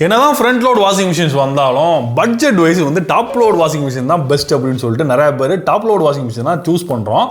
என்னதான் front load washing machines வந்தாலும் budget wise வந்து டாப் லோட் வாஷிங் மிஷின் தான் பெஸ்ட் அப்படின்னு சொல்லிட்டு நிறைய பேர் டாப் லோட் வாஷிங் மிஷின் தான் சூஸ் பண்றோம்.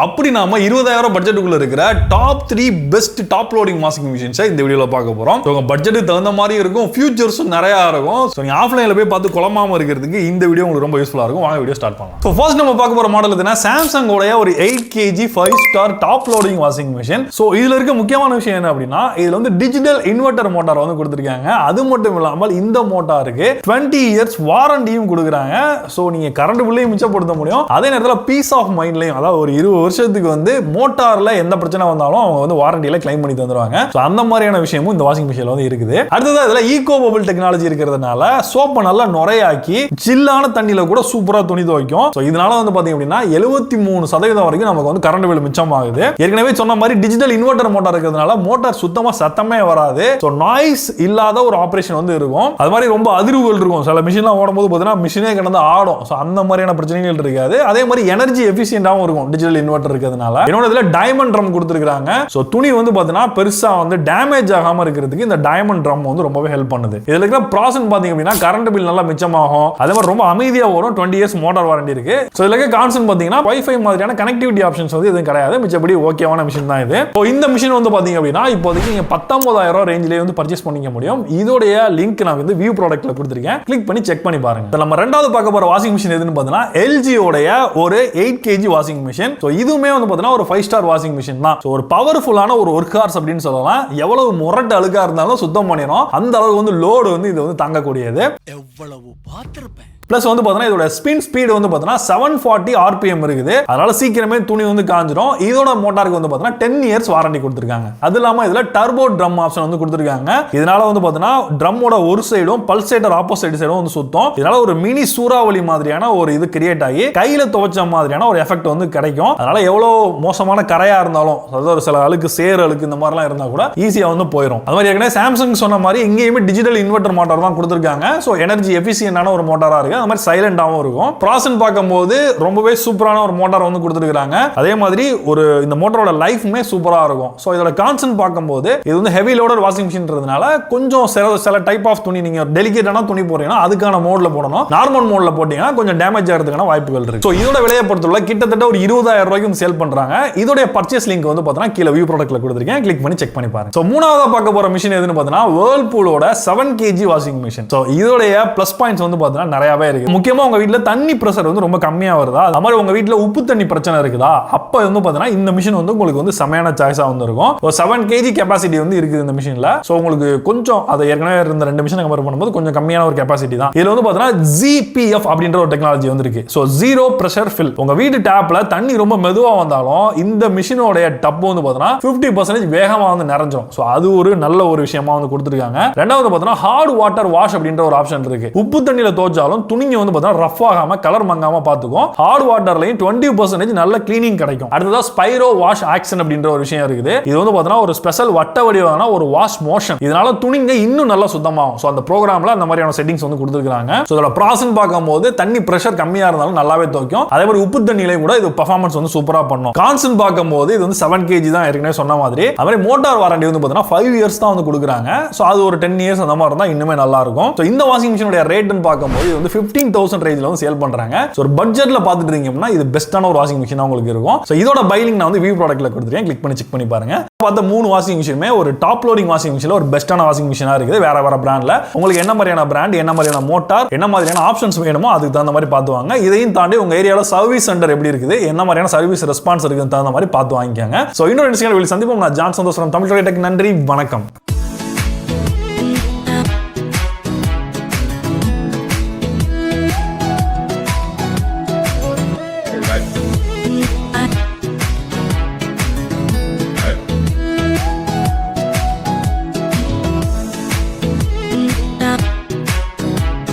அப்படி நாம 20,000 பட்ஜெட்டுக்குள்ள இருக்கிற top 3 best top loading washing மிஷின்ஸை இந்த வீடியோல பார்க்க போறோம். உங்க பட்ஜெட்டுக்கு தகுந்த மாதிரி இருக்கும், ஃபியூச்சர்ஸும் நிறைய இருக்கும். ஸோ நீங்க ஆஃப்லைன்ல போய் பார்த்து குழம்பாம இருக்கிறதுக்கு இந்த வீடியோ உங்களுக்கு ரொம்ப யூஸ்ஃபுல்லா இருக்கும். வாங்க வீடியோ ஸ்டார்ட் பண்ணலாம். ஸோ ஃபர்ஸ்ட் நம்ம பார்க்க போற மாடல் எதுனா சாம்சங் உடைய ஒரு 8 kg 5 star top loading washing machine. So இதுல இருக்க முக்கியமான விஷயம் என்ன அப்படின்னா இதுல வந்து டிஜிட்டல் இன்வெர்டர் மோட்டார் வந்து கொடுத்துருக்காங்க. அது மட்டும் இல்லாமல் இந்த மோட்டாருக்கு 20 இயர்ஸ் வாரண்டியும் கொடுக்குறாங்க. ஸோ நீங்க கரண்ட் பில்லையும் மிச்சப்படுத்த முடியும், அதே நேரத்தில் பீஸ் ஆஃப் மைண்ட்லையும், அதாவது ஒரு 20 வருஷத்துக்கு வந்து மோட்டார்ல எந்த பிரச்சனை வந்தாலும் அவங்க வந்து வாரண்டியில கிளைம் பண்ணி தந்துருவாங்க. சோ அந்த மாதிரியான விஷயமும் இந்த வாஷிங் மிஷின்ல வந்து இருக்குது. அடுத்தது இதுல ஈகோ பபிள் டெக்னாலஜி இருக்கிறதுனால சோப்பை நல்லா நுரையாக்கி சில்லான தண்ணியில கூட சூப்பரா துணி துவைக்கும். சோ இதனால வந்து பாத்தீங்க அப்படின்னா 73% வரைக்கும் நமக்கு வந்து கரண்ட் பில் மிச்சம் ஆகுது. ஏற்கனவே சொன்ன மாதிரி டிஜிட்டல் இன்வெர்டர் மோட்டார் இருக்கிறதுனால மோட்டார் சுத்தமா சத்தமே வராது. சோ நாய்ஸ் இல்லாத ஒரு ஆபரேஷன் வந்து இருக்கும். அது மாதிரி ரொம்ப அதிர்வுகள் இருக்கும். சில மிஷின்லாம் ஓடும் போது பாத்தீங்கன்னா மிஷினே கிடந்து ஆடும். சோ அந்த மாதிரியான பிரச்சனைகள் இருக்காது. அதே மாதிரி எனர்ஜி எஃபிஷியன்டாவும் இருக்கும் டிஜிட்டல் இன்வெர்டர் இருக்கிறதுனால. இன்னொரு இதுல டைமண்ட் ட்ரம் கொடுத்திருக்காங்க. சோ துணி வந்து பாத்தீங்கன்னா பெருசா வந்து டேமேஜ் ஆகாம இருக்கிறதுக்கு இந்த டைமண்ட் ட்ரம் வந்து ரொம்பவே ஹெல்ப் பண்ணுது. இதுல இருக்கிற ப்ராசன் பாத்தீங்க அப்படின்னா கரண்ட் பில் நல்லா மிச்சமாகும். அதே மாதிரி ரொம்ப அமைதியா வரும். 20 இயர்ஸ் மோட்டார் வாரண்டி இருக்கு. சோ இதுல இருக்க கான்சன் பாத்தீங்கன்னா வைஃபை மாதிரியான கனெக்டிவிட்டி ஆப்ஷன்ஸ் வந்து எதுவும் கிடையாது. மிச்சபடி ஓகேவான மிஷின் தான் இது. சோ இந்த மிஷின் வந்து பாத்தீங்க அப்படின்னா இப்போதைக்கு நீங்க 19,000 ரேஞ்சிலே வந்து பர்ச்சேஸ் பண்ணிக்க முடியும். இதோடைய லிங்க் நான் வந்து வியூ ப்ராடக்ட்ல கொடுத்திருக்கேன். கிளிக் பண்ணி செக் பண்ணி பாருங்க. நம்ம ரெண்டாவது பார்க்க போற வாஷிங் மிஷின் எதுன்னு பாத்தீங்கன்னா LG உடைய ஒரு 8 kg வாஷிங் மிஷின். சோ இதுவுமே வந்து பாத்தீங்கன்னா ஒரு 5 ஸ்டார் வாஷிங் மிஷின் தான். ஒரு பவர்ஃபுல்லான ஒரு ஒர்க் ஹார்ஸ் அப்படின்னு சொல்லலாம். எவ்வளவு முரட்டு அழுக்கா இருந்தாலும் சுத்தம் பண்ணிரும். அந்த அளவுக்கு வந்து லோடு வந்து இது வந்து தாங்கக்கூடியது. எவ்வளவு பார்த்திருப்பேன். பிளஸ் வந்து பார்த்தீங்கன்னா இதோட ஸ்பின் ஸ்பீடு வந்து பார்த்தீங்கன்னா 740 RPM இருக்குது. அதனால சீக்கிரமே துணி வந்து காஞ்சிரும். இதோட மோட்டாருக்கு வந்து பார்த்தீங்கன்னா 10 இயர்ஸ் வாரண்டி கொடுத்துருக்காங்க. அது இல்லாம இதுல டர்போ ட்ரம் ஆப்ஷன் வந்து கொடுத்துருக்காங்க. இதனால வந்து பார்த்தீங்கன்னா ட்ரம்மோட ஒரு சைடும் பல்சேட்டர் ஆப்போசிட் சைடும் வந்து சுத்தம். இதனால ஒரு மினி சூறாவளி மாதிரியான ஒரு இது கிரியேட் ஆகி கையில துவைச்ச மாதிரியான ஒரு எஃபெக்ட் வந்து கிடைக்கும். அதனால எவ்வளவு மோசமான கரையா இருந்தாலும், அதாவது ஒரு சில அழுக்கு சேர் அழுக்கு இந்த மாதிரிலாம் இருந்தா கூட ஈஸியா வந்து போயிடும். அது மாதிரி ஏற்கனவே சாம்சங் சொன்ன மாதிரி இங்கேயுமே டிஜிட்டல் இன்வெர்டர் மோட்டார் தான் கொடுத்துருக்காங்க. ஸோ எனர்ஜி எஃபிஷியன்டான ஒரு மோட்டாரா இருக்கு. அது மாதிரி சைலண்டாவும் இருக்கும். ப்ராசன் பார்க்கும்போது ரொம்பவே சூப்பரான ஒரு மோட்டார் வந்து கொடுத்துருக்காங்க. அதே மாதிரி ஒரு இந்த மோட்டாரோட லைஃப்மே சூப்பரா இருக்கும். ஸோ இதோட கான்சன் பார்க்கும்போது இது வந்து ஹெவி லோடர் வாஷிங் மிஷின்றதுனால கொஞ்சம் சில டைப் ஆஃப் துணி நீங்க டெலிகேட்டான துணி போறீங்கன்னா அதுக்கான மோட்ல போடணும். நார்மல் மோட்ல போட்டீங்கன்னா கொஞ்சம் டேமேஜ் ஆகிறதுக்கான வாய்ப்புகள் இருக்கு. ஸோ இதோட விலையை பொறுத்தவரை கிட்டத்தட்ட ஒரு 20,000 ரூபாய்க்கு சேல் பண்றாங்க. இதோட பர்ச்சேஸ் லிங்க் வந்து பார்த்தீங்கன்னா கீழே வியூ ப்ராடக்ட்ல கொடுத்துருக்கேன். கிளிக் பண்ணி செக் பண்ணி பாருங்க. ஸோ மூணாவதா பார்க்க போற மிஷின் எதுன்னு பார்த்தீங்கன்னா வேர்ல்பூலோட 7 kg வாஷிங் மிஷின். ஸோ இதோடைய பிளஸ் பாயிண்ட்ஸ் வந்து பார்த்தீங்கன்னா நிறையவே இருக்கு. முக்கியமா உங்க வீட்ல தண்ணி பிரஷர் வந்து ரொம்ப கம்மியா வருதா, அது மாதிரி உங்க வீட்ல உப்பு தண்ணி பிரச்சனை இருக்குதா, அப்ப வந்து பாத்தீங்கன்னா இந்த மிஷின் வந்து உங்களுக்கு வந்து செமையான சாய்ஸா வந்து இருக்கும். 7 kg கெபாசிட்டி வந்து இருக்குது இந்த மிஷின்ல. சோ உங்களுக்கு கொஞ்சம் அதை ஏற்கனவே இருந்த 2 மிஷின் கம்பேர் பண்ணும்போது கொஞ்சம் கம்மியான ஒரு கெபாசிட்டி தான். இதுல வந்து பாத்தீங்கன்னா ZPF அப்படின்ற ஒரு டெக்னாலஜி வந்து இருக்கு. So zero pressure fill. உங்க வீட்டு டேப்ல தண்ணி ரொம்ப மெதுவா வந்தாலும் இந்த மிஷினோட டப் வந்து பாத்தீங்கன்னா 50% வேகமா வந்து நிறைஞ்சிரும். சோ அது ஒரு நல்ல ஒரு விஷயமா வந்து கொடுத்திருக்காங்க. ரெண்டாவது பாத்தீங்கன்னா ஹார்ட் வாட்டர் வாஷ் அப்படின்ற ஒரு ஆப்ஷன் இருக்கு. உப்பு தண்ணியில தோச்சாலும் துணிங்க வந்து பாத்தீங்கன்னா ரஃப் ஆகாம கலர் மங்காம பாத்துக்கும். ஹார்ட் வாட்டர்லயும் 20% நல்ல கிளீனிங் கிடைக்கும். அடுத்ததா ஸ்பைரோ வாஷ் ஆக்ஷன் அப்படின்ற ஒரு விஷயம் இருக்குது. இது வந்து பாத்தீங்கன்னா ஒரு ஸ்பெஷல் வட்ட வடிவான ஒரு வாஷ் மோஷன். இதனால துணிங்க இன்னும் நல்லா சுத்தமாகும். சோ அந்த ப்ரோக்ராம்ல அந்த மாதிரியான செட்டிங்ஸ் வந்து கொடுத்திருக்காங்க. சோ இதோட ப்ராசன் பார்க்கும்போது தண்ணி பிரஷர் கம்மியா இருந்தாலும் நல்லாவே துவைக்கும். அதே மாதிரி உப்பு தண்ணியில கூட இது பெர்ஃபார்மன்ஸ் வந்து சூப்பரா பண்ணும். கான்சன் பார்க்கும்போது இது வந்து 7 kg தான் ஏற்கனவே சொன்ன மாதிரி. அதே மாதிரி மோட்டார் வாரண்டி வந்து பாத்தீங்கன்னா 5 இயர்ஸ் தான் வந்து கொடுக்குறாங்க. சோ அது ஒரு 10 இயர்ஸ் அந்த மாதிரி இருந்தா இன்னுமே நல்லா இருக்கும். சோ இந்த வாஷிங் மிஷினோட ரேட்னு பார்க்கும்போது இது வந்து 15,000 ரேஞ்சில வந்து சேல் பண்றாங்க. சோ ஒரு பட்ஜெட்ல பாத்துட்டு இருக்கீங்கன்னா இது பெஸ்டான ஒரு வாஷிங் மிஷினா உங்களுக்கு இருக்கும். சோ இதோட பைலிங் நான் வந்து வியூ ப்ராடக்ட்ல கொடுத்துருக்கேன். கிளிக் பண்ணி செக் பண்ணி பாருங்க. பார்த்த 3 வாஷிங் மிஷினுமே ஒரு டாப் லோடிங் வாஷிங் மிஷின்ல ஒரு பெஸ்டான வாஷிங் மிஷினா இருக்குது. வேற பிராண்ட்ல உங்களுக்கு என்ன மாதிரியான பிராண்ட், என்ன மாதிரியான மோட்டார், என்ன மாதிரியான ஆப்ஷன்ஸ் வேணுமோ அதுக்கு தகுந்த மாதிரி பார்த்து வாங்க. இதையும் தாண்டி உங்க ஏரியால சர்வீஸ் சென்டர் எப்படி இருக்குது, என்ன மாதிரியான சர்வீஸ் ரெஸ்பான்ஸ் இருக்குன்னு தகுந்த மாதிரி பார்த்து வாங்கிக்கோங்க. சோ இன்னொரு விஷயம் சந்திப்போம். நான் ஜான் சந்தோஷம், தமிழ் டெக். நன்றி, வணக்கம்.